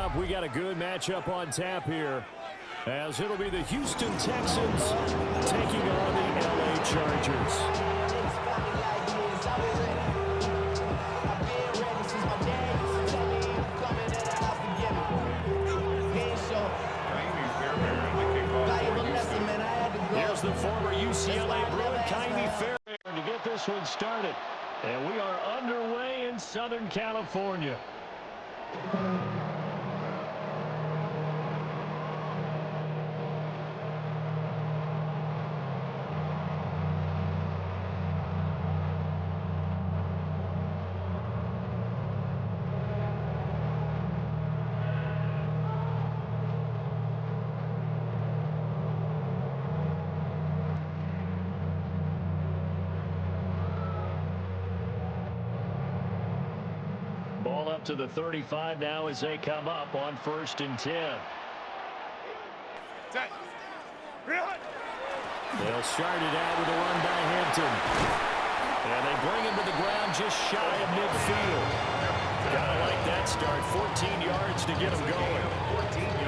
up, we got a good matchup on tap here, as it'll be the Houston Texans taking on the LA Chargers. Here's the former UCLA Bruin, Kaimi Fairbairn, to get this one started. And we are underway in Southern California. Ball up to the 35 now as they come up on 1st and 10. They'll start it out with a run by Hampton. And they bring him to the ground just shy of midfield. Gotta like that start. 14 yards to get him going.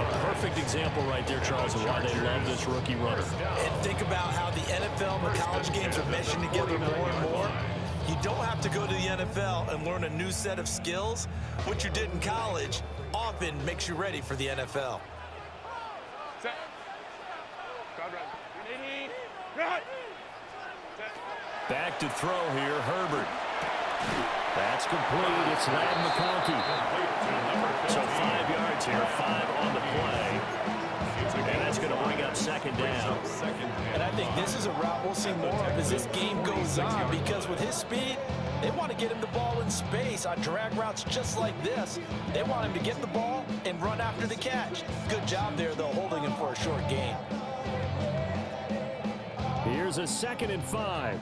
A perfect example right there, Charles, of why they love this rookie runner. And think about how the NFL and the college games are meshing together more and more. You don't have to go to the NFL and learn a new set of skills. What you did in college often makes you ready for the NFL. Back to throw here, Herbert. That's complete. It's Ladd McConkey. So 5 yards here, 5 on the play. And that's going to bring up 2nd down. And I think this is a route we'll see more of as this game goes on, because with his speed, they want to get him the ball in space on drag routes just like this. They want him to get the ball and run after the catch. Good job there, though, holding him for a short gain. Here's a 2nd and 5.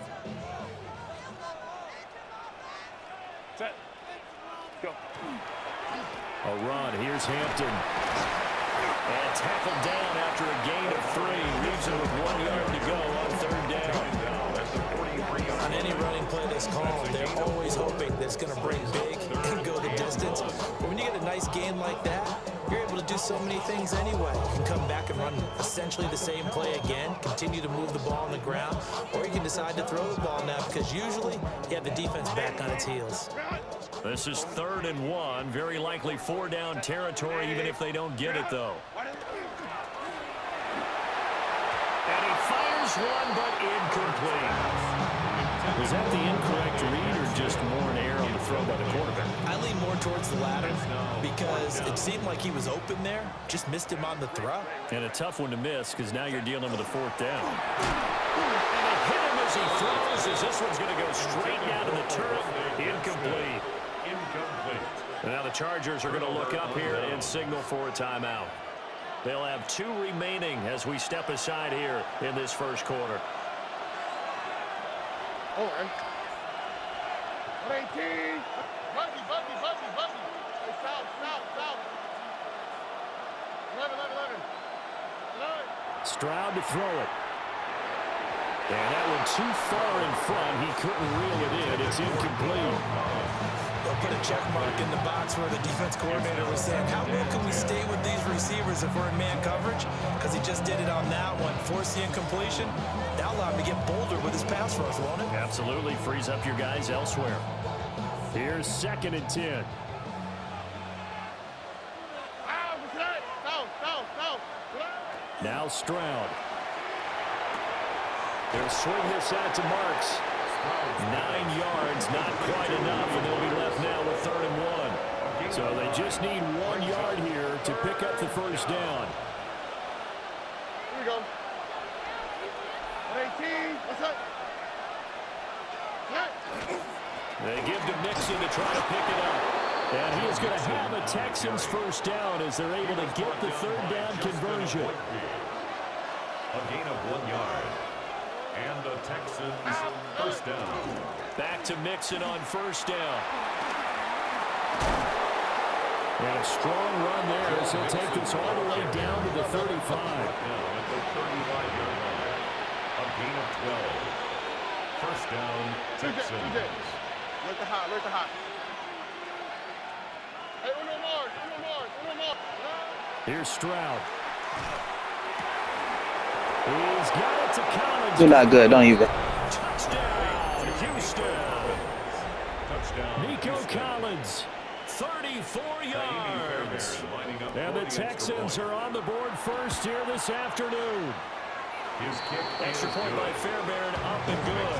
Set. Go. A run. Here's Hampton. And tackled down after a gain of 3. Leaves him with 1 yard to go on 3rd down. On any running play that's called, they're always hoping that it's going to break big and go the distance. But when you get a nice gain like that, you're able to do so many things anyway. You can come back and run essentially the same play again, continue to move the ball on the ground, or you can decide to throw the ball now, because usually you have the defense back on its heels. This is 3rd and 1. Very likely 4-down territory, even if they don't get it, though. And he fires one, but incomplete. Was that the incorrect read or just more an error on the throw by the quarterback? I lean more towards the latter, because it seemed like he was open there, just missed him on the throw. And a tough one to miss, because now you're dealing with a 4th down. And they hit him as he throws, as this one's going to go straight down to the turf. Incomplete. And now the Chargers are going to look up here and signal for a timeout. They'll have 2 remaining as we step aside here in this 1st quarter. Over. 118. Buggy. Hey, south. 11. Stroud to throw it. And that one too far in front. He couldn't reel it in. It's incomplete. They'll put a check mark in the box where the defense coordinator was saying, how well can we stay with these receivers if we're in man coverage? Because he just did it on that one. Force the incompletion. That'll allow him to get bolder with his pass rush, won't it? Absolutely. Frees up your guys elsewhere. Here's 2nd and 10. Now Stroud. They'll swing this out to Marks. 9 yards, not quite enough, and they'll be left now with 3rd and 1. So they just need 1 yard here to pick up the 1st down. Here we go. 118. What's up? They give to Mixon to try to pick it up. And he is going to have a Texans 1st down as they're able to get the 3rd down conversion. A gain of 1 yard. And the Texans 1st down. Back to Mixon on 1st down. And a strong run there as he'll take this all the way down to the 35. Now at the 35-yard line. A gain of 12. 1st down, Texans. Look the hot. Hey, uno more. Here's Stroud. He's got it to Collins. You're not good. Don't even. Touchdown, Houston. Touchdown. Nico Collins, 34 yards. And the Texans are on the board first here this afternoon. His kick Extra point by Fairbairn, up and good.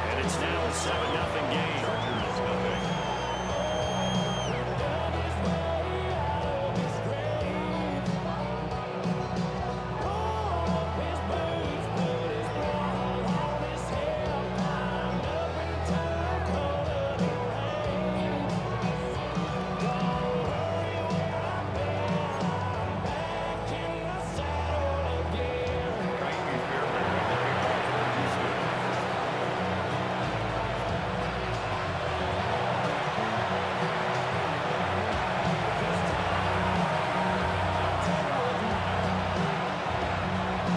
And it's now a 7-0 game.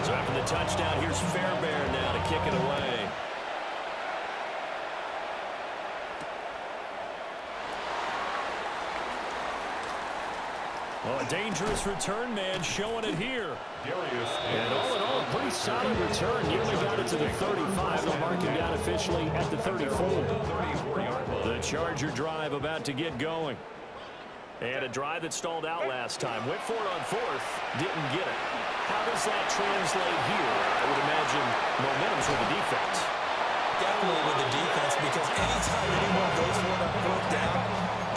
So after the touchdown, here's Fairbairn now to kick it away. Oh, a dangerous return man showing it here. And all in all, a pretty solid return. Nearly got it to the 35. They'll mark him down officially at the 34. The Charger drive about to get going. And a drive that stalled out last time. Went for it on fourth. Didn't get it. How does that translate here? I would imagine momentum's with the defense. Definitely with the defense, because anytime anyone goes for it on fourth down,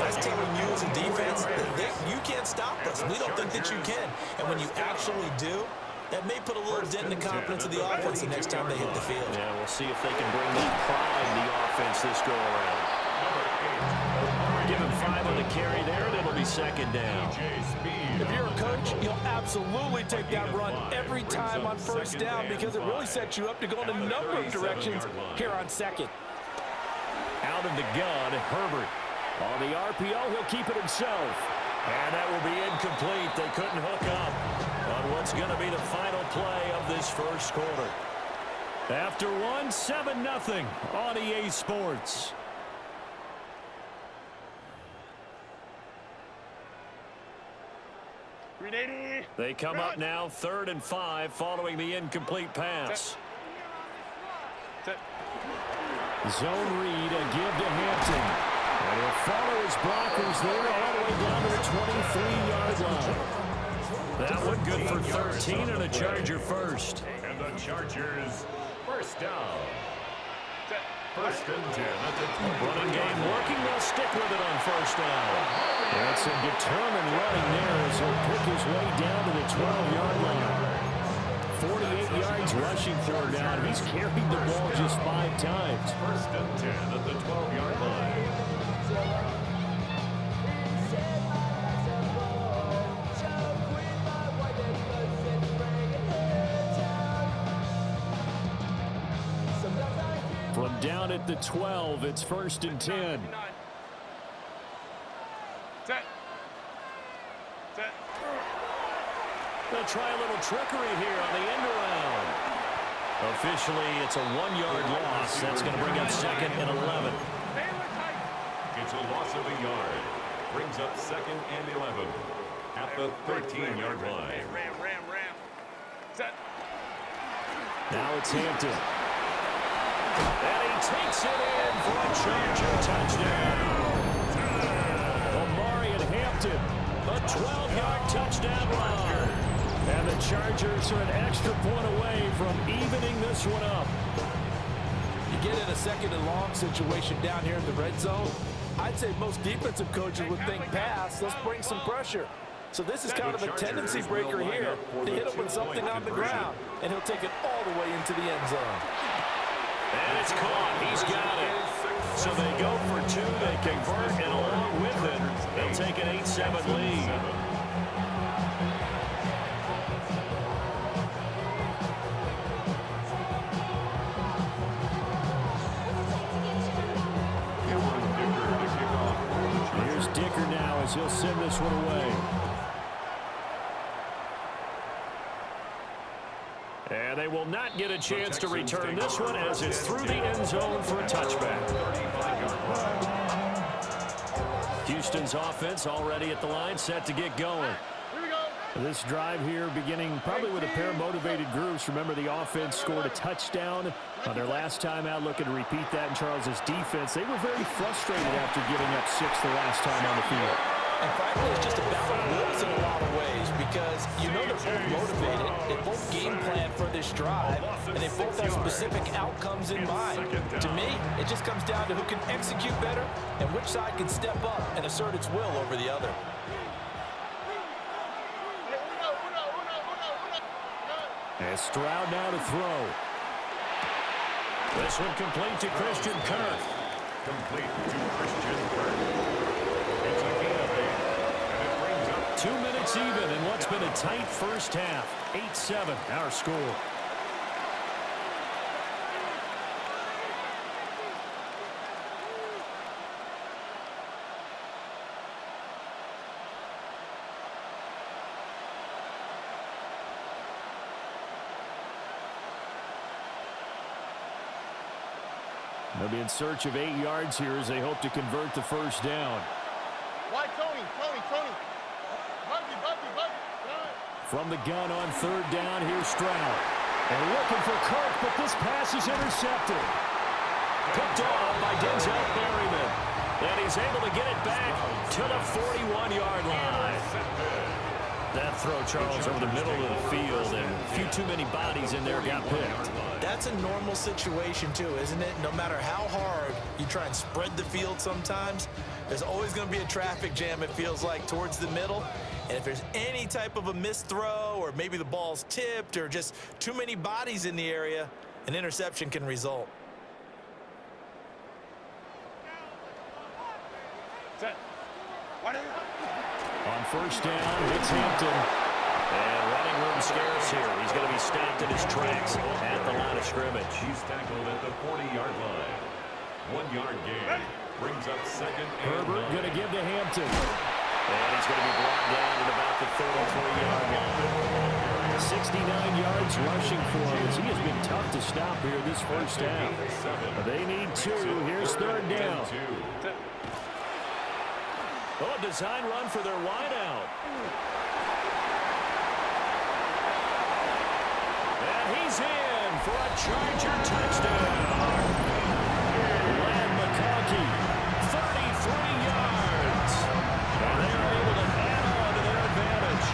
that's telling you as a defense that you can't stop us. We don't think that you can. And when you actually do, that may put a little dent in the confidence of the offense the next time they hit the field. Yeah, we'll see if they can bring that pride in the offense this go around. Give him 5 on the carry there, and it'll be second down. If you're a coach, you'll absolutely take that run every time on first down, because it really sets you up to go in a number of directions here on second. Out of the gun, Herbert. On the RPO, he'll keep it himself. And that will be incomplete. They couldn't hook up on what's going to be the final play of this first quarter. After one, 7-0 on EA Sports. They come up now 3rd and 5 following the incomplete pass. Zone read, a give to Hampton. And he'll follow his blockers there all the way down to the 23-yard line. That one good for 13 and a Charger first. And the Chargers first down. First and 10 at the 20. Running game working. They'll stick with it on first down. That's some determined running there as he'll pick his way down to the 12-yard line. 48 yards rushing for him now. He's carried the ball just 5 times. First and 10 at the 12-yard line. From down at the 12, it's 1st and 10. They'll try a little trickery here on the end around. Officially, it's a 1-yard loss. That's going to bring up 2nd and 11. It's a loss of a yard. Brings up 2nd and 11 at the 13-yard line. Now it's Hampton. And he takes it in for a Charger touchdown. Omari and Hampton, a 12-yard touchdown run. And the Chargers are an extra point away from evening this one up. You get in a 2nd and long situation down here in the red zone, I'd say most defensive coaches would think pass, let's bring some pressure. So this is kind of a tendency breaker here to hit him with something on the ground, and he'll take it all the way into the end zone. And it's caught. He's got it. So they go for 2. They convert, and along with it, they'll take an 8-7 lead. Here's Dicker now as he'll send this one away. And they will not get a chance to return this one as it's through the end zone for a touchback. Houston's offense already at the line, set to get going. Here we go. This drive here beginning probably with a pair of motivated groups. Remember, the offense scored a touchdown on their last time out. Looking to repeat that in Charles's defense. They were very frustrated after giving up 6 the last time on the field. And frankly, it's just a battle of wills in a lot of ways because you know they're both motivated. They both game plan for this drive, and they both have specific outcomes in mind. To me, it just comes down to who can execute better and which side can step up and assert its will over the other. And Stroud now to throw. This one complete to Christian Kirk. Complete to Christian Kirk. It's a gain of 8, and it brings up 2 minutes even in what's been a tight first half. 8-7, our score. They'll be in search of 8 yards here as they hope to convert the first down. Why, Tony? Buggy. From the gun on 3rd down, here's Stroud. And looking for Kirk, but this pass is intercepted. Picked off by Denzel Berryman. And he's able to get it back to the 41-yard line. That throw, Charles, over the middle of the field, and a few too many bodies in there got picked. That's a normal situation, too, isn't it? No matter how hard you try and spread the field sometimes, there's always going to be a traffic jam, it feels like, towards the middle. And if there's any type of a missed throw or maybe the ball's tipped or just too many bodies in the area, an interception can result. On 1st down, it's Hampton. And running room scarce here. He's going to be stopped in his tracks at the line of scrimmage. He's tackled at the 40-yard line. 1-yard gain brings up 2nd and 9. Herbert going to give to Hampton. And he's going to be brought down at about the 33-yard line. 69 yards rushing for him as he has been tough to stop here this first half. They need 2. Here's 3rd down. Oh, a design run for their wideout. And he's in for a Charger touchdown. Lad McConkey, 33 yards. And they're able to add on to their advantage.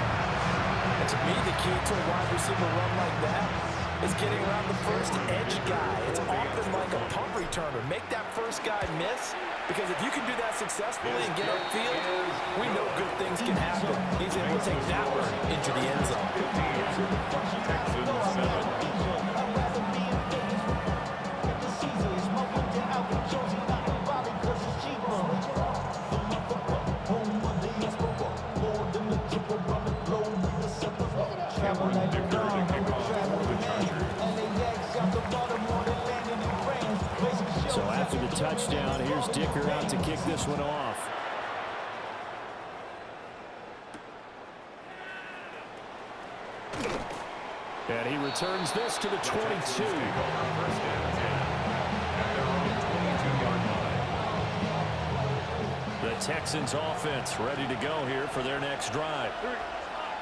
And to me, the key to a wide receiver run like that is getting around the first edge guy. It's often like a punt returner. Make that first guy miss, because if you can do that successfully and get upfield, we know good things can happen. He's able to take that one into the end zone. Texans 7. So after the touchdown, here's Dicker out to kick this one off. And he returns this to the 22. The Texans offense ready to go here for their next drive.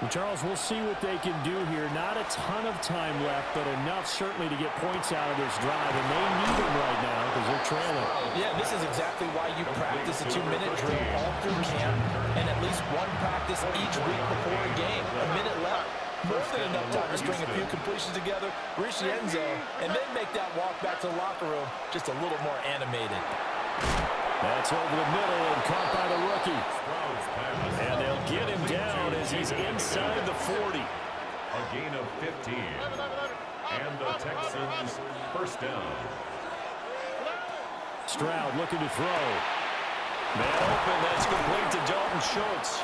Well, Charles, we'll see what they can do here. Not a ton of time left, but enough certainly to get points out of this drive, and they need them right now because they're trailing. Yeah, this is exactly why you practice a 2-minute drill all through camp and at least one practice each week before a game. A minute left. More than enough time to string a few completions together, reach the end zone, and then make that walk back to the locker room just a little more animated. That's over the middle and caught by the rookie. And they'll get him down as he's inside the 40. A gain of 15. And the Texans first down. Stroud looking to throw. Man open, that's complete to Dalton Schultz.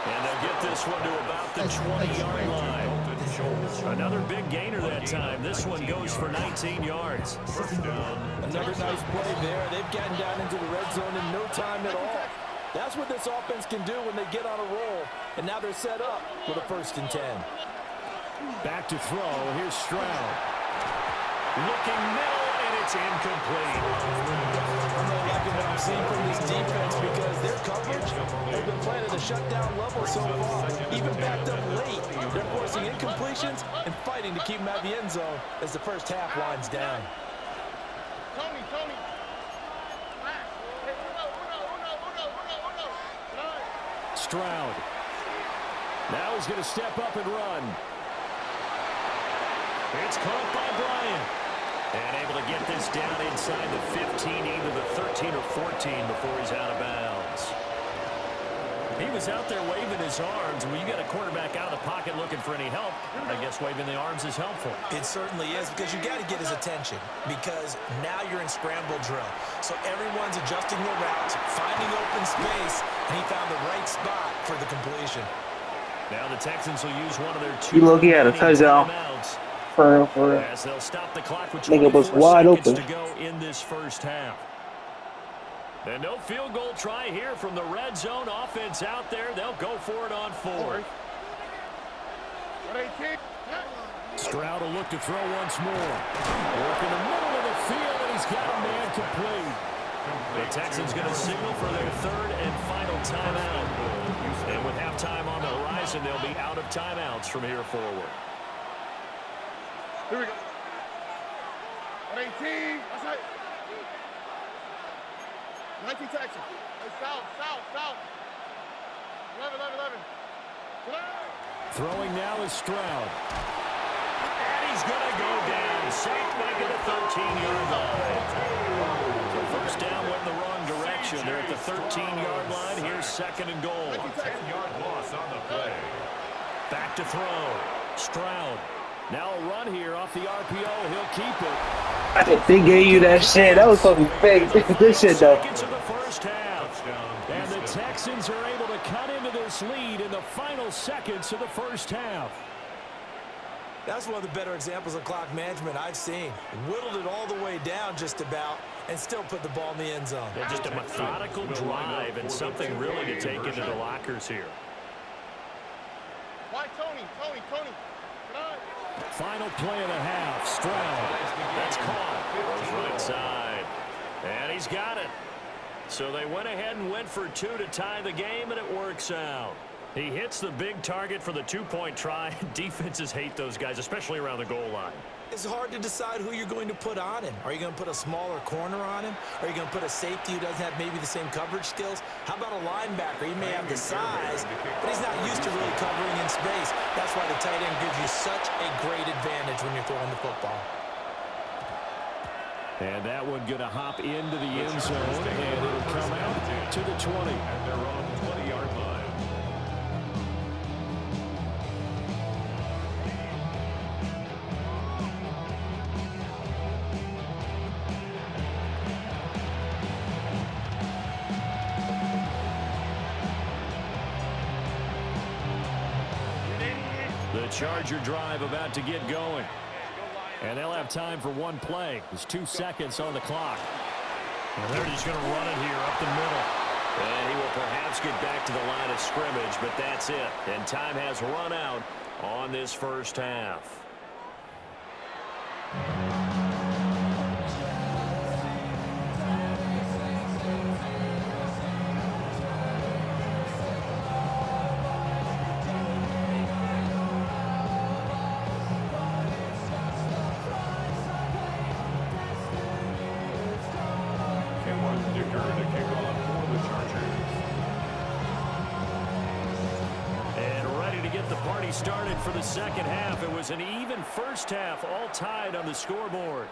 And they'll get this one to about the 20-yard line. Another big gainer that time. This one goes for 19 yards. First down. Another nice play there. They've gotten down into the red zone in no time at all. That's what this offense can do when they get on a roll. And now they're set up with a 1st and 10. Back to throw. Here's Stroud. Looking middle, and it's incomplete. I'm not liking what I'm seeing from this defense because their coverage has been playing at a shutdown level so far. Even backed up late. avoiding incompletions and fighting to keep him out of the end zone as the first half winds down. Tony. Stroud. Now he's going to step up and run. It's caught by Bryant. And able to get this down inside the 15, either the 13 or 14 before he's out of bounds. He was out there waving his arms. When you got a quarterback out of the pocket looking for any help, I guess waving the arms is helpful. It certainly is, because you got to get his attention, because now you're in scramble drill. So everyone's adjusting their routes, finding open space, and he found the right spot for the completion. Now the Texans will use one of their two. He look, he had a touchdown. For real. As they'll stop the clock with Nigga was 24 wide seconds open. to go in this first half. And no field goal try here from the red zone. Offense out there. They'll go for it on fourth. Stroud will look to throw once more. Work in the middle of the field, and he's got a man complete. The Texans going to signal for their third and final timeout. And with halftime on the horizon, they'll be out of timeouts from here forward. Here we go. 18. That's right. 19 Texas. Hey, south. 11. Throwing now is Stroud. And he's going to go down. Sacked back at the 13-yard line. So first down went in the wrong direction. They're at the 13-yard line. Here's second and goal. 10-yard loss on the play. Back to throw. Stroud. Now a run here off the RPO. He'll keep it. They gave you that shit. That was fucking fake. Good shit, though. Seconds of the first half. And the Texans are able to cut into this lead in the final seconds of the first half. That's one of the better examples of clock management I've seen. Whittled it all the way down just about and still put the ball in the end zone. Yeah, just a methodical drive and something really to take into the lockers here. Why Tony? Final play of the half. Stroud. That's caught. Goes right side. And he's got it. So they went ahead and went for two to tie the game, and it works out. He hits the big target for the two-point try. Defenses hate those guys, especially around the goal line. It's hard to decide who you're going to put on him. Are you going to put a smaller corner on him? Are you going to put a safety who doesn't have maybe the same coverage skills? How about a linebacker? He may have the size, but he's not used to really covering in space. That's why the tight end gives you such a great advantage when you're throwing the football. And that one going to hop into the end zone, and it'll come out to the 20. And they're on the 20-yard line. The Charger drive about to get going. And they'll have time for one play. There's 2 seconds on the clock. And they're just going to run it here up the middle. And he will perhaps get back to the line of scrimmage, but that's it. And time has run out on this first half. Started for the second half. It was an even first half, all tied on the scoreboard.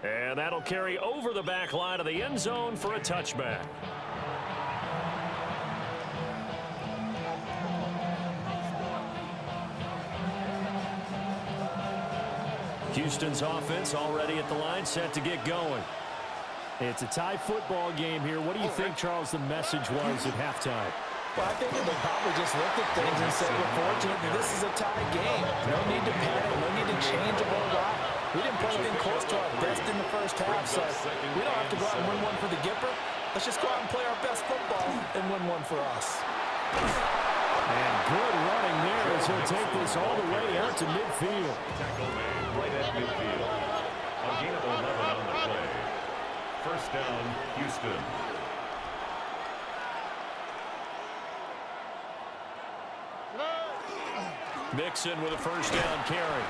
And that'll carry over the back line of the end zone for a touchback. Houston's offense already at the line, set to get going. It's a tie football game here. What do you think, Charles, the message was at halftime? Well, I think they probably just looked at things and said, we're fortunate that this is a tie game. No need to panic, no need to change a whole lot. We didn't play anything close to our best in the first half, so we don't have to go out and win one for the Gipper. Let's just go out and play our best football and win one for us. And good running there as he'll take this all the way out to midfield. Tackle made right at midfield. A gain of 11 on the play. First down, Houston. Mixon with a first down carry.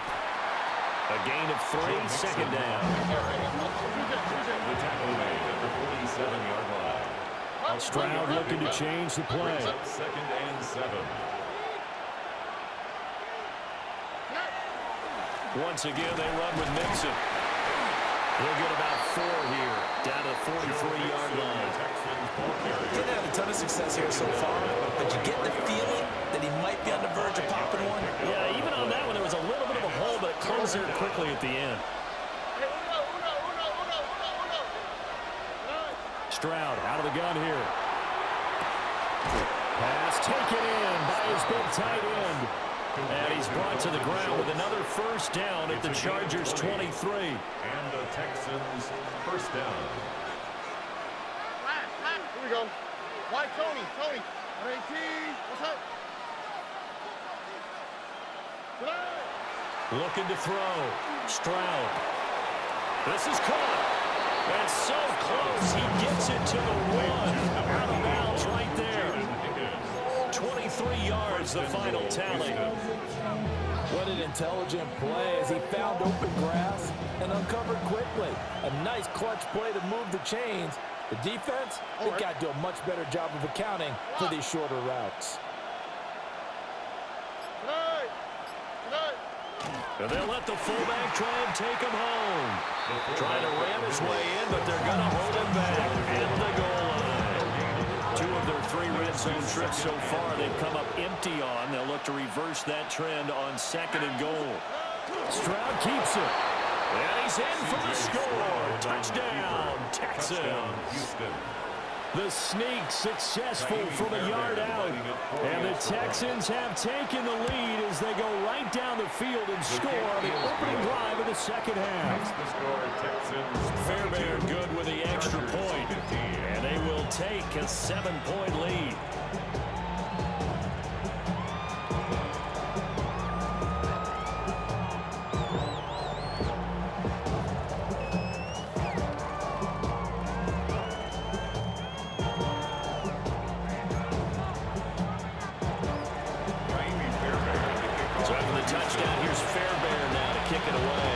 A gain of 3, second down. The tackle made at the 47-yard line. Stroud looking to change the play. Second and 7. Once again, they run with Mixon. He'll get about 4 here, down to the 43-yard line. Didn't have a ton of success here so far, but you get the feeling that he might be on the verge of popping one. Yeah, even on that one, there was a little bit of a hole, but it closed there quickly at the end. Stroud out of the gun here. Pass taken in by his big tight end. And he's brought to the ground with another first down at the Chargers' 23. And the Texans' first down. Here we go. Why Tony? 18. What's up? Looking to throw. Stroud. This is caught. And so close. He gets it to the 1. Out of bounds right there. 23 yards, the final tally. What an intelligent play as he found open grass and uncovered quickly. A nice clutch play to move the chains. The defense, they've got to do a much better job of accounting for these shorter routes. And they'll let the fullback try and take him home. Trying to ram his way in, but they're going to hold him back at the goal line. 2 of their 3 red zone trips so far they've come up empty on. They'll look to reverse that trend on 2nd and goal. Stroud keeps it. And he's in for the score. Touchdown, Texans. The sneak successful from a yard out. And the Texans have taken the lead as they go right down the field and score on the opening drive of the second half. Fairbairn good with the extra point. And they will take a 7-point lead. Touchdown. Here's Fairbairn now to kick it away.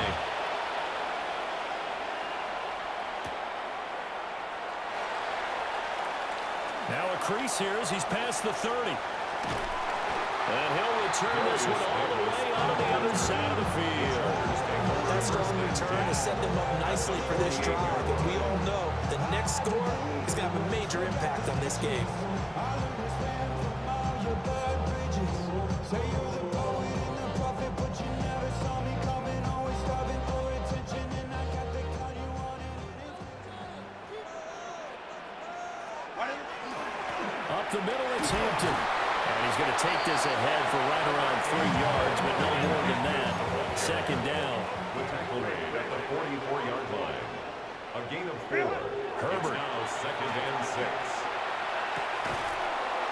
Now a crease here as he's past the 30. And he'll return this one all the way onto the other side of the field. That strong return has set them up nicely for this drive. But we all know the next score is going to have a major impact on this game. Up the middle, it's Hampton. And he's going to take this ahead for right around 3 yards, but no more than that. Second down. The tackle made at the 44-yard line. A gain of 4. Herbert. It's now 2nd and 6.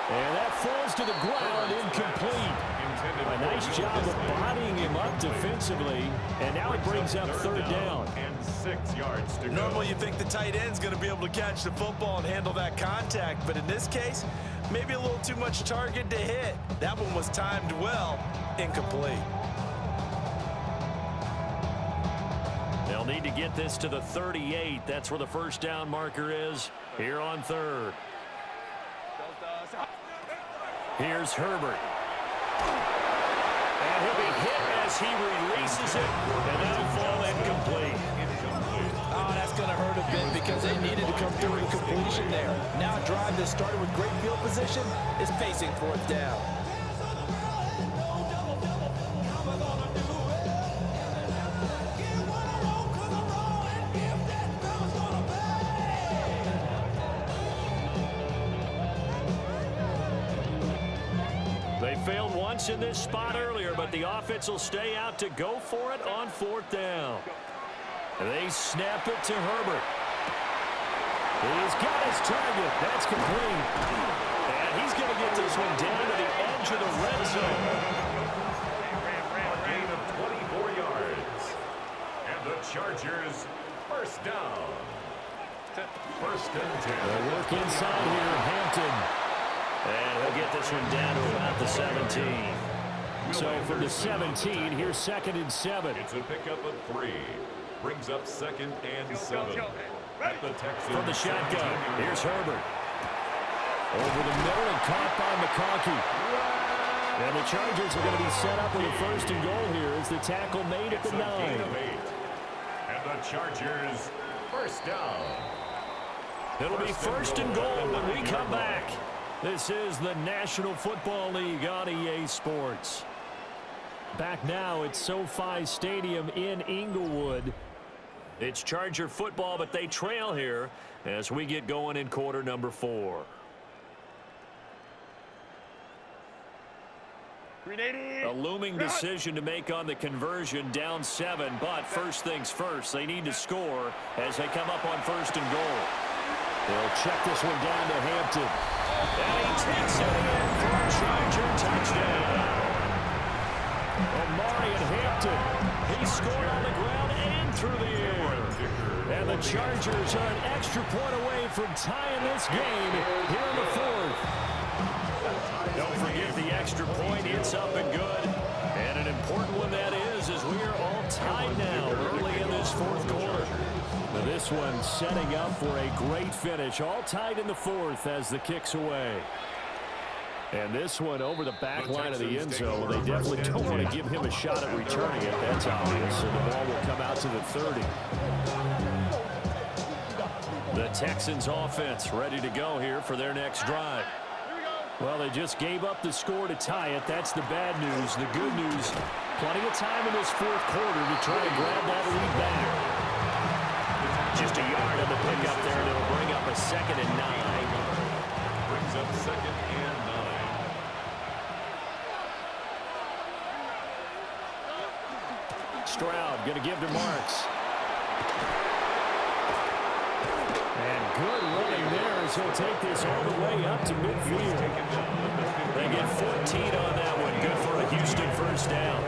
And that falls to the ground, incomplete. A nice job of bodying him up defensively. And now it brings up 3rd down. And 6 yards to go. Normally you think the tight end's going to be able to catch the football and handle that contact, but in this case, maybe a little too much target to hit. That one was timed well, incomplete. They'll need to get this to the 38. That's where the first down marker is here on 3rd. Here's Herbert. And he'll be hit as he releases it, and that'll fall incomplete. Oh, that's going to hurt a bit because they needed to come through in completion there. Now a drive that started with great field position is facing 4th down. They failed once in this spot earlier, but the offense will stay out to go for it on 4th down. They snap it to Herbert. He's got his target. That's complete. And he's going to get this one down to the edge of the red zone. A gain of 24 yards. And the Chargers first down. 1st and 10. They work inside here, Hampton. And he'll get this one down to about the 17. So from the 17, here's 2nd and 7. It's a pickup of 3. Brings up 2nd and 7. At the Texans. From the shotgun, here's Herbert. Over the middle and caught by McConkey. And the Chargers are going to be set up with a 1st and goal here as the tackle made at the 9. And the Chargers, 1st down. It'll be 1st and goal when we come back. This is the National Football League on EA Sports. Back now at SoFi Stadium in Inglewood. It's Charger football, but they trail here as we get going in quarter number 4. A looming decision to make on the conversion, down 7, but first things first, they need to score as they come up on 1st and goal. They'll check this one down to Hampton. And he takes it in for a Charger touchdown. Omari and Hampton, he scored on the ground and through the air. And the Chargers are an extra point away from tying this game here in the 4th. Don't forget the extra point. It's up and good. And an important one that is as we are all tied now early in this 4th quarter. Now this one setting up for a great finish. All tied in the 4th as the kick's away. And this one over the back line of the end zone. They definitely don't want to give him a shot at returning it. That's obvious. And the ball will come out to the 30. The Texans offense ready to go here for their next drive. Well, they just gave up the score to tie it. That's the bad news. The good news, plenty of time in this 4th quarter to try to grab that lead back. Just a yard on the pickup there, and it'll bring up a 2nd and 9. Brings up 2nd and 9. Stroud going to give to Marks. And good running there as he'll take this all the way up to midfield. They get 14 on that one. Good for a Houston 1st down.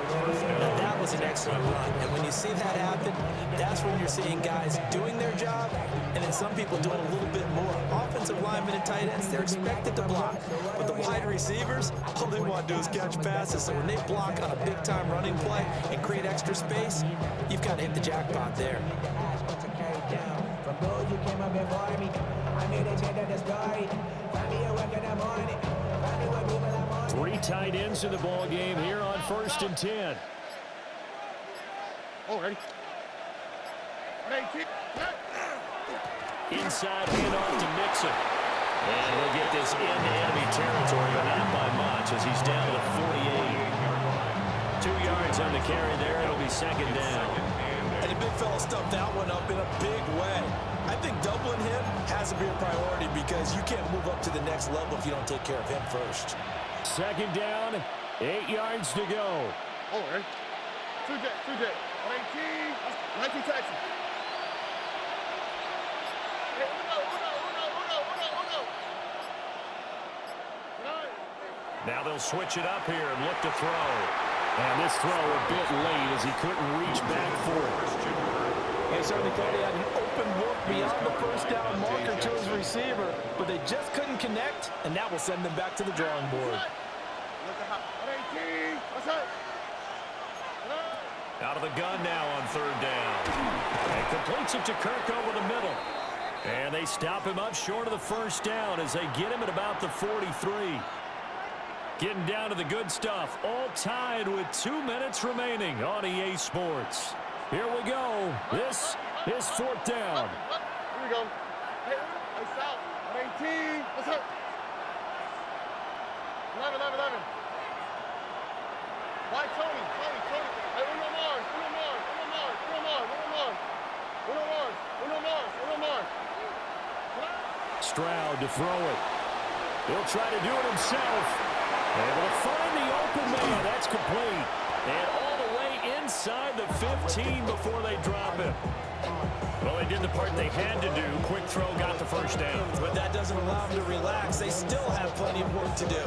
Now that was an excellent run. And when you see that happen, that's when you're seeing guys doing their job and then some people doing a little bit more. Offensive linemen and tight ends, they're expected to block. But the wide receivers, all they want to do is catch passes. So when they block on a big-time running play and create extra space, you've got to hit the jackpot there. Three tight ends in the ball game here on 1st and 10. Oh, ready? Inside handoff to Mixon. And he'll get this into enemy territory, but not by much as he's down to the 48. 2 yards on the carry there. It'll be 2nd down. And the big fella stuffed that one up in a big way. I think doubling him has to be a priority because you can't move up to the next level if you don't take care of him first. 2nd down, 8 yards to go. Oh, ready? 2J. 19 Texas. Now they'll switch it up here and look to throw. And this throw a bit late as he couldn't reach back for it. They certainly thought he had an open look beyond the 1st down marker to his receiver, but they just couldn't connect, and that will send them back to the drawing board. Out of the gun now on 3rd down. And completes it to Kirk over the middle. And they stop him up short of the 1st down as they get him at about the 43. Getting down to the good stuff. All tied with 2 minutes remaining on EA Sports. Here we go. This is 4th down. Here we go. Hey, south. 18. What's up? 11. Why Tony? Hey, Uno Mars. Stroud to throw it. He'll try to do it himself. Able to find the open man. That's complete. And all the way inside the 15 before they drop him. Well, they did the part they had to do. Quick throw got the 1st down. But that doesn't allow them to relax. They still have plenty of work to do.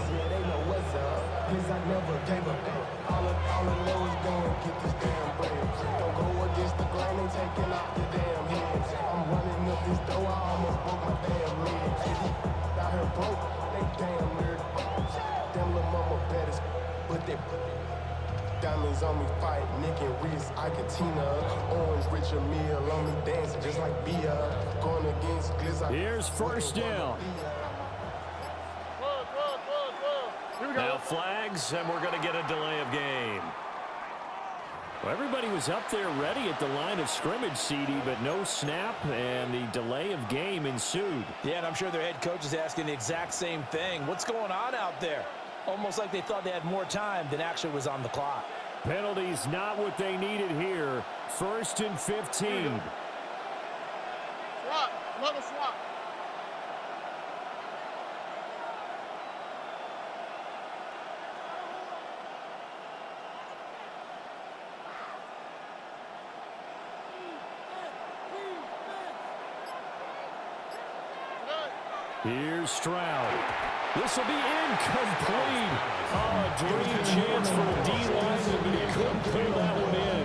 Diamonds on me fight, Nick and Reese, I can Tina. Orange Richard Mill on me dancing just like Bia. Going against Glizz. Here's first down. Now flags, and we're going to get a delay of game. Well, everybody was up there ready at the line of scrimmage, CD, but no snap, and the delay of game ensued. Yeah, and I'm sure their head coach is asking the exact same thing. What's going on out there? Almost like they thought they had more time than actually was on the clock. Penalties not what they needed here. 1st and 15. Swap. Another swap. Here's Stroud. This will be incomplete. Oh, a dream chance for the D-lineman, but he couldn't pull that one in.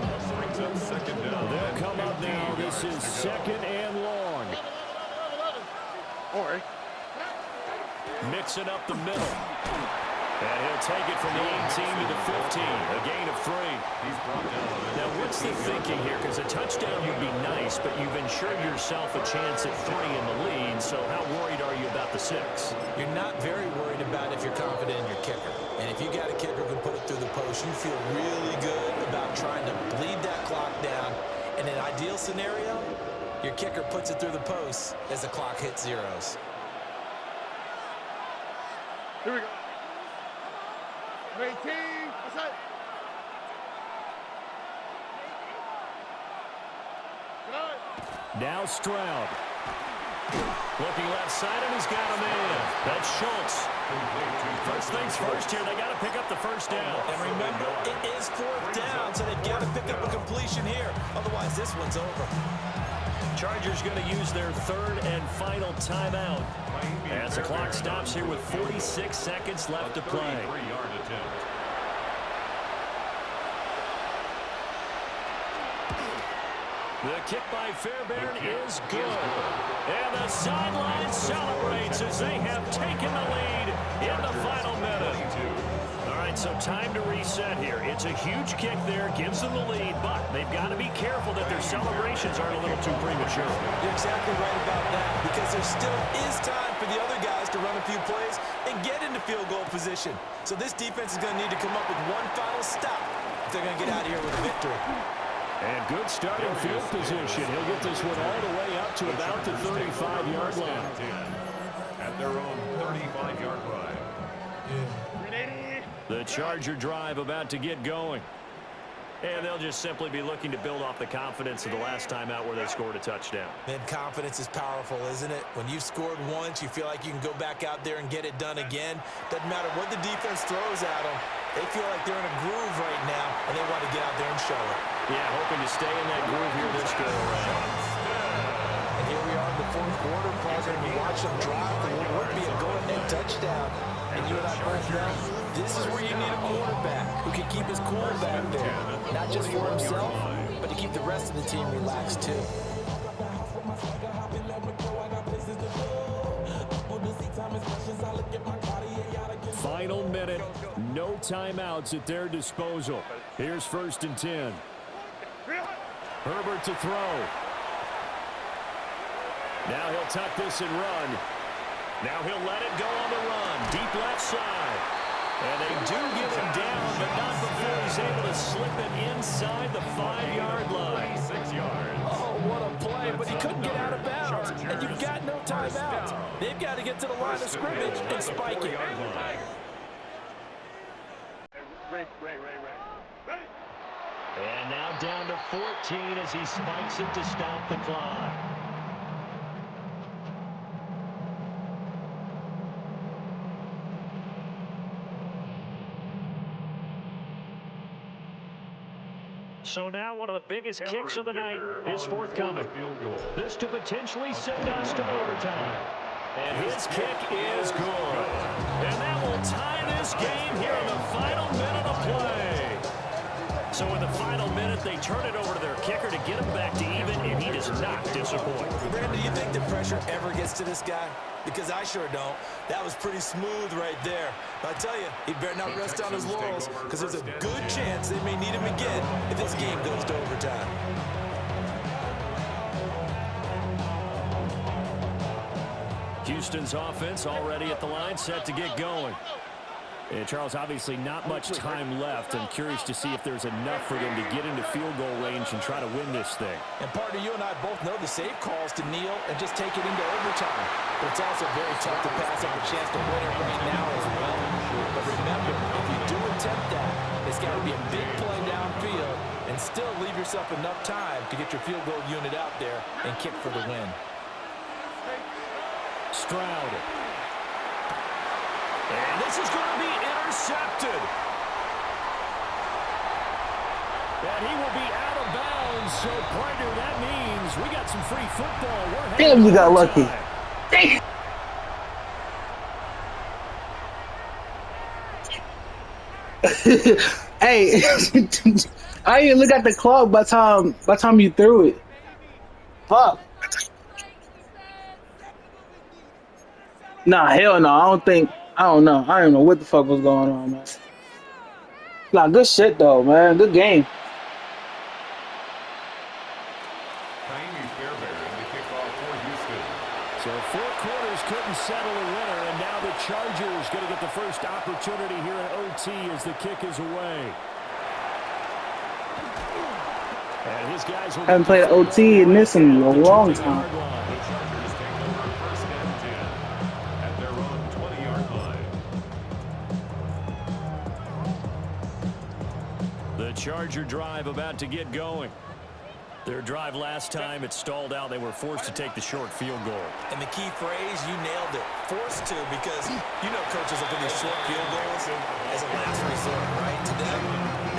They'll come up now. This is 2nd and long. Mixing up the middle. And he'll take it from the 18 to the 15. A gain of 3. Now, what's the thinking here? Because a touchdown would be nice, but you've ensured yourself a chance at 3 in the lead. So how worried are you about the 6? You're not very worried about if you're confident in your kicker. And if you got a kicker who can put it through the post, you feel really good about trying to bleed that clock down. In an ideal scenario, your kicker puts it through the post as the clock hits zeros. Here we go. 18. What's that? Now Stroud. Looking left side, and he's got a man. That's Schultz. First things first here, they got to pick up the first down. And remember, it is 4th down, so they've got to pick up a completion here. Otherwise, this one's over. Chargers going to use their 3rd and final timeout. As the clock stops here with 46 seconds left to play. The kick by Fairbairn is good. And the sideline celebrates as they have taken the lead in the final minute. All right, so time to reset here. It's a huge kick there, gives them the lead, but they've got to be careful that their celebrations aren't a little too premature. You're exactly right about that, because there still is time for the other guys to run a few plays and get into field goal position. So this defense is going to need to come up with one final stop if they're going to get out of here with a victory. And good starting field position. He'll get this one all the way up to about the 35-yard line. At their own 35-yard line. The Charger drive about to get going. And they'll just simply be looking to build off the confidence of the last time out where they scored a touchdown. Man, confidence is powerful, isn't it? When you've scored once, you feel like you can go back out there and get it done again. Doesn't matter what the defense throws at them. They feel like they're in a groove right now, and they want to get out there and show it. Yeah, hoping to stay in that groove here this go-around. And here we are in the 4th quarter, pausing to watch them drive for what would be a go-ahead touchdown. And you and I both know, this is where you need a quarterback who can keep his cool back there. Not just for himself, but to keep the rest of the team relaxed too. Final minute, no timeouts at their disposal. Here's 1st and 10. Herbert to throw. Now he'll tuck this and run. Now he'll let it go on the run. Deep left side. And they do get him down, but not before he's able to slip it inside the 5-yard line. 6 yards. Oh, what a play, but he couldn't get out of bounds. And you've got no timeouts. They've got to get to the line of scrimmage and spike it. And now down to 14 as he spikes it to stop the clock. So now one of the biggest kicks of the night is forthcoming. This to potentially send us to overtime. And his kick is good. And that will tie this game here in the final minute of play. So in the final minute, they turn it over to their kicker to get him back to even, and he just does not disappoint. Brandon, do you think the pressure ever gets to this guy? Because I sure don't. That was pretty smooth right there. But I tell you, he better not rest on his laurels, because there's a good chance they may need him again if this game goes to overtime. Houston's offense already at the line, set to get going. And Charles, obviously not much time left. I'm curious to see if there's enough for them to get into field goal range and try to win this thing. And partner, you and I both know the safe calls to kneel and just take it into overtime. But it's also very tough to pass up a chance to win it right now as well. But remember, if you do attempt that, it's got to be a big play downfield and still leave yourself enough time to get your field goal unit out there and kick for the win. Stroud. And this is going to be intercepted. And he will be out of bounds. So, partner, that means we got some free football. We're Damn, you got lucky. Damn. Hey, I didn't look at the clock by the time you threw it. Fuck. Nah, hell no. I don't know. I don't know what the fuck was going on, man. Nah, good shit though, man. Good game. So 4 quarters couldn't settle a winner, and now the Chargers going to get the first opportunity here at OT as the kick is away. And his guys will Haven't played OT in this in a long time. The Charger drive about to get going. Their drive last time, it stalled out. They were forced to take the short field goal. And the key phrase, you nailed it. Forced to, because you know coaches look at these short field goals as a last resort, right? To them,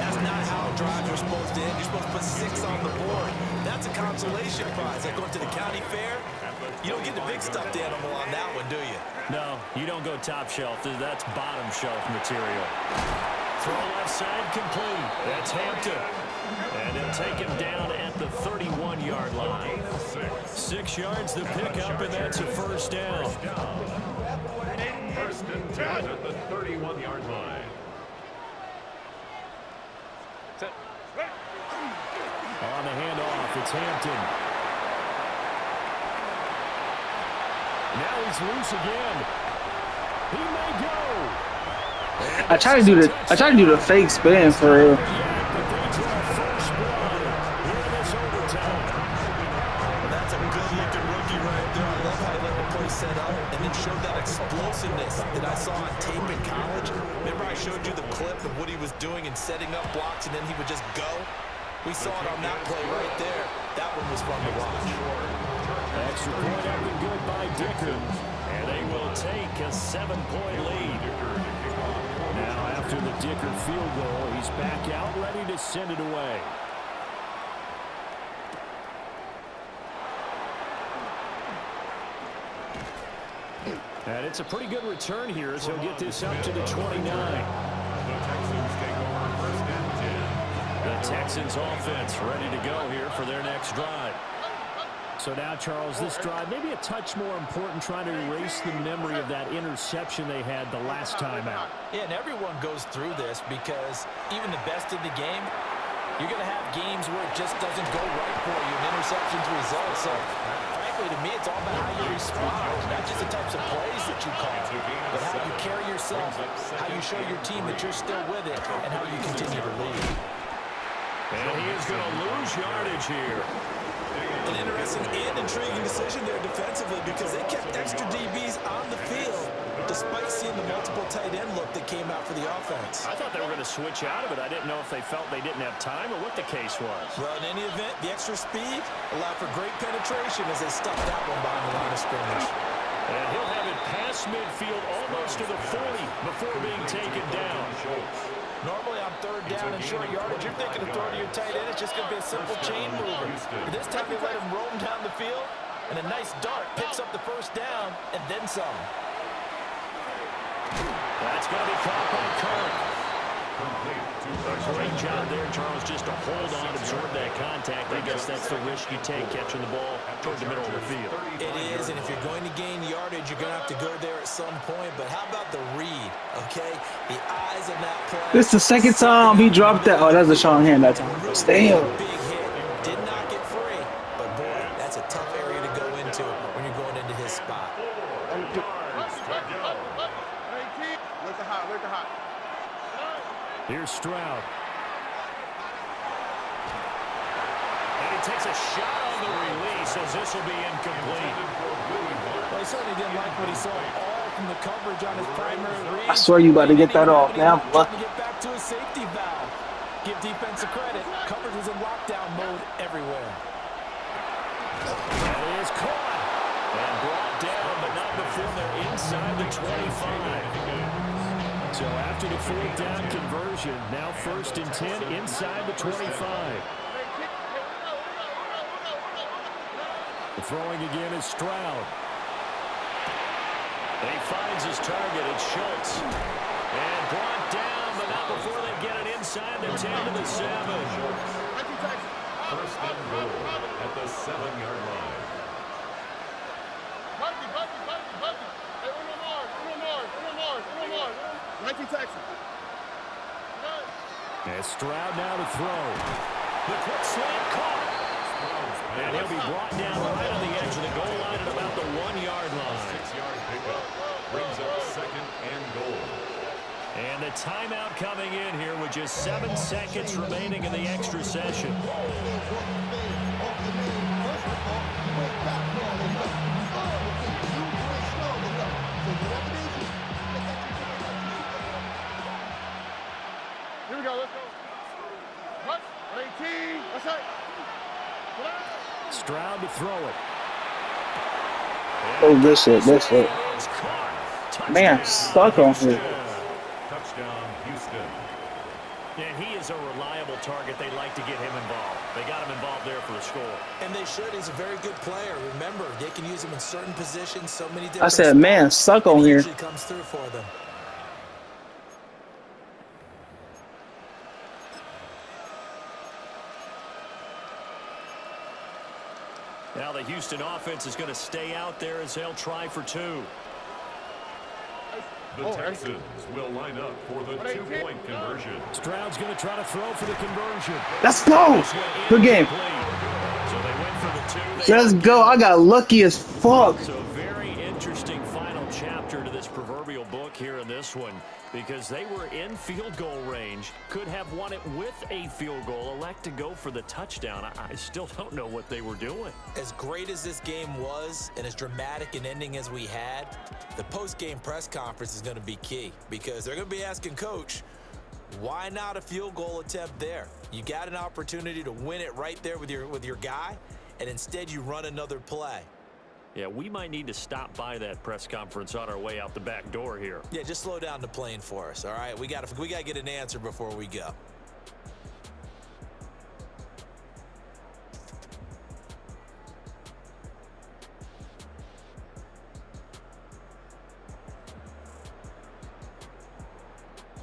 that's not how drives are supposed to end. You're supposed to put 6 on the board. That's a consolation prize. Like going to the county fair, you don't get the big stuffed animal on that one, do you? No, you don't go top shelf. That's bottom shelf material. Throw left side complete. That's Hampton. And they'll take him down at the 31-yard line. 6 yards the pickup, and that's a first down. First and 10 at the 31-yard line. On the handoff, it's Hampton. Now he's loose again. He may go. I try to do the fake spin for real. That's a good-looking rookie right there. I love how he let the play set up and then showed that explosiveness that I saw on tape in college. Remember I showed you the clip of what he was doing and setting up blocks, and then he would just go? We saw it on that play right there. That one was fun to watch. Extra point up and good by Dicker. And they will take a 7-point lead. Now after the Dicker field goal, he's back out ready to send it away. And it's a pretty good return here as he'll get this up to the 29. The Texans offense ready to go here for their next drive. So now, Charles, this drive maybe a touch more important, trying to erase the memory of that interception they had the last time out. Yeah, and everyone goes through this because even the best in the game, you're going to have games where it just doesn't go right for you, and interceptions result. So, frankly, to me, it's all about how you respond, not just the types of plays that you call, but how you carry yourself, how you show your team that you're still with it, and how you continue to lead. And he is going to lose yardage here. An interesting and intriguing decision there defensively because they kept extra DBs on the field despite seeing the multiple tight end look that came out for the offense. I thought they were going to switch out of it. I didn't know if they felt they didn't have time or what the case was. Well, in any event, the extra speed allowed for great penetration as they stuffed that one behind the line of scrimmage. And he'll have it past midfield almost to the 40 before being taken down. Normally on third down and short yardage, you're thinking of throwing to your tight end. It's just going to be a simple chain mover. But this time they let him roam down the field, and a nice dart picks up the first down and then some. That's going to be caught by Kirk. great job there, Charles, just to hold on, absorb that contact. I guess that's the risk you take, catching the ball toward the middle of the field. It is, and if you're going to gain yardage, you're going to have to go there at some point. But how about the read, okay? The eyes of that play. This is the second time he dropped that. Oh, that's a Sean hand that time. Damn. Big hit. Did not get free. But, boy, that's a tough area to go into when you're going into his spot. Here's Stroud. And he takes a shot on the release as this will be incomplete. Well, he certainly didn't like what he saw all from the coverage on his primary read. I swear you about to get that off now. Trying to get back to his safety valve. Give defensive credit. Coverage was in lockdown mode everywhere. That is caught and brought down, but not before they're inside the 25. So after the fourth down conversion, now 1st and 10 inside the 25. The throwing again is Stroud. And he finds his target. It's Schultz. And brought down, but not before they get it inside the 10 to the 7. 1st and goal at the 7-yard line. And Stroud now to throw. The quick slant caught. And he'll be brought down right on the edge of the goal line at about the 1-yard line. 6-yard pickup brings up 2nd and goal. And the timeout coming in here with just 7 seconds remaining in the extra session. Here we go, let's go. What? 18, what's that? Stroud to throw it. Oh, this shit. It's caught. Man, I'm stuck on here. Touchdown, Houston. And he is a reliable target. They like to get him involved. They got him involved there for the score. And they should. He's a very good player. Remember, they can use him in certain positions, so many different I said, man, suck on here. usually comes through for them. Now the Houston offense is going to stay out there as they'll try for 2. The Texans will line up for the 2-point conversion. Stroud's going to try to throw for the conversion. Let's go. Good game. So they went for the 2. Let's go. I got lucky as fuck. So very interesting final chapter to this proverbial book here in this one, because they were in field goal range, could have won it with a field goal, elect to go for the touchdown. I still don't know what they were doing. As great as this game was and as dramatic an ending as we had, the post-game press conference is going to be key, because they're going to be asking Coach, why not a field goal attempt there? You got an opportunity to win it right there with your guy, and instead you run another play. Yeah, we might need to stop by that press conference on our way out the back door here. Yeah, just slow down the plane for us, all right? We got to get an answer before we go.